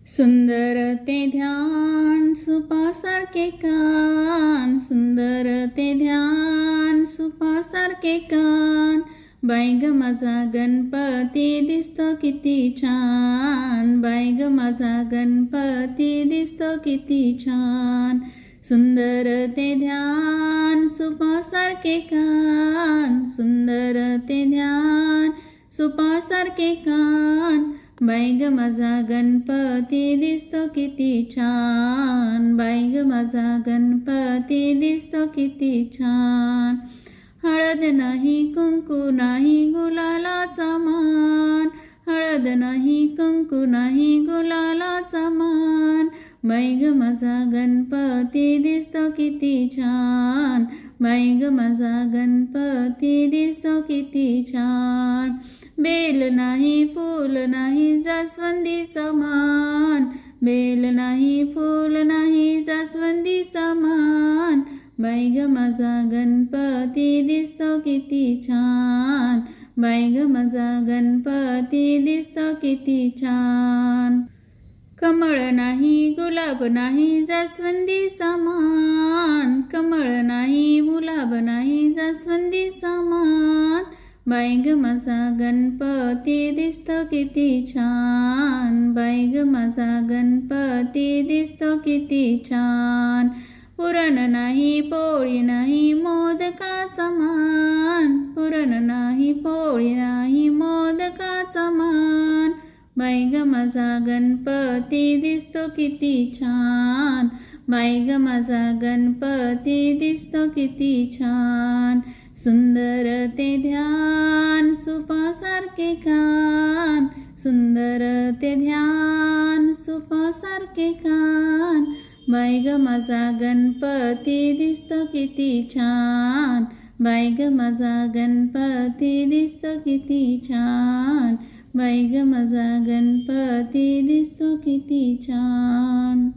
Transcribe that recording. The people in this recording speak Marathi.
सुंदर ते ध्यान सुपासारखे कान, सुंदर ते ध्यान सुपासारखे कान. बाई ग माझा गणपती दिसतो किती छान, बाई ग माझा गणपती दिसतो किती छान. सुंदर ते ध्यान सुपासारखे कान, सुंदर ते ध्यान सुपासारखे कान. बाई ग माझा गणपती दिसतो किती छान, बाई ग माझा गणपती दिसतो किती छान. हळद नाही कुंकू नाही गुलालाचा मान, हळद नाही कुंकू नाही गुलालाचा मान. बाई ग माझा गणपती दिसतो किती छान, बाई ग माझा गणपती दिसतो किती छान. बेल नाही फूल नाही जास्वंदीचा मान, बेल नाही फूल नाही जास्वंदीचा मान. बाई ग माझा गणपती दिसतो किती छान, बाई ग माझा गणपती दिसतो किती छान. कमळ नाही गुलाब नाही जास्वंदीचा मान, कमळ नाही गुलाब नाही जास्वंदीचा मान. बाई ग माझा गणपती दिसतो किती छान, बाई ग माझा गणपती दिसतो किती छान. पुरण नाही पोळी नाही मोदकाचा मान, पुरण नाही पोळी नाही मोदकाचा मान. बाई ग माझा गणपती दिसतो किती छान, बाई ग माझा गणपती दिसतो किती छान. सुंदर ते ध्यान सुपासारखे कान, सुंदर ते ध्यान सुपासारखे कान. बाई ग माझा गणपती दिसतो किती छान, बाई ग माझा गणपती दिसतो किती छान, बाई ग माझा गणपती दिसतो किती छान.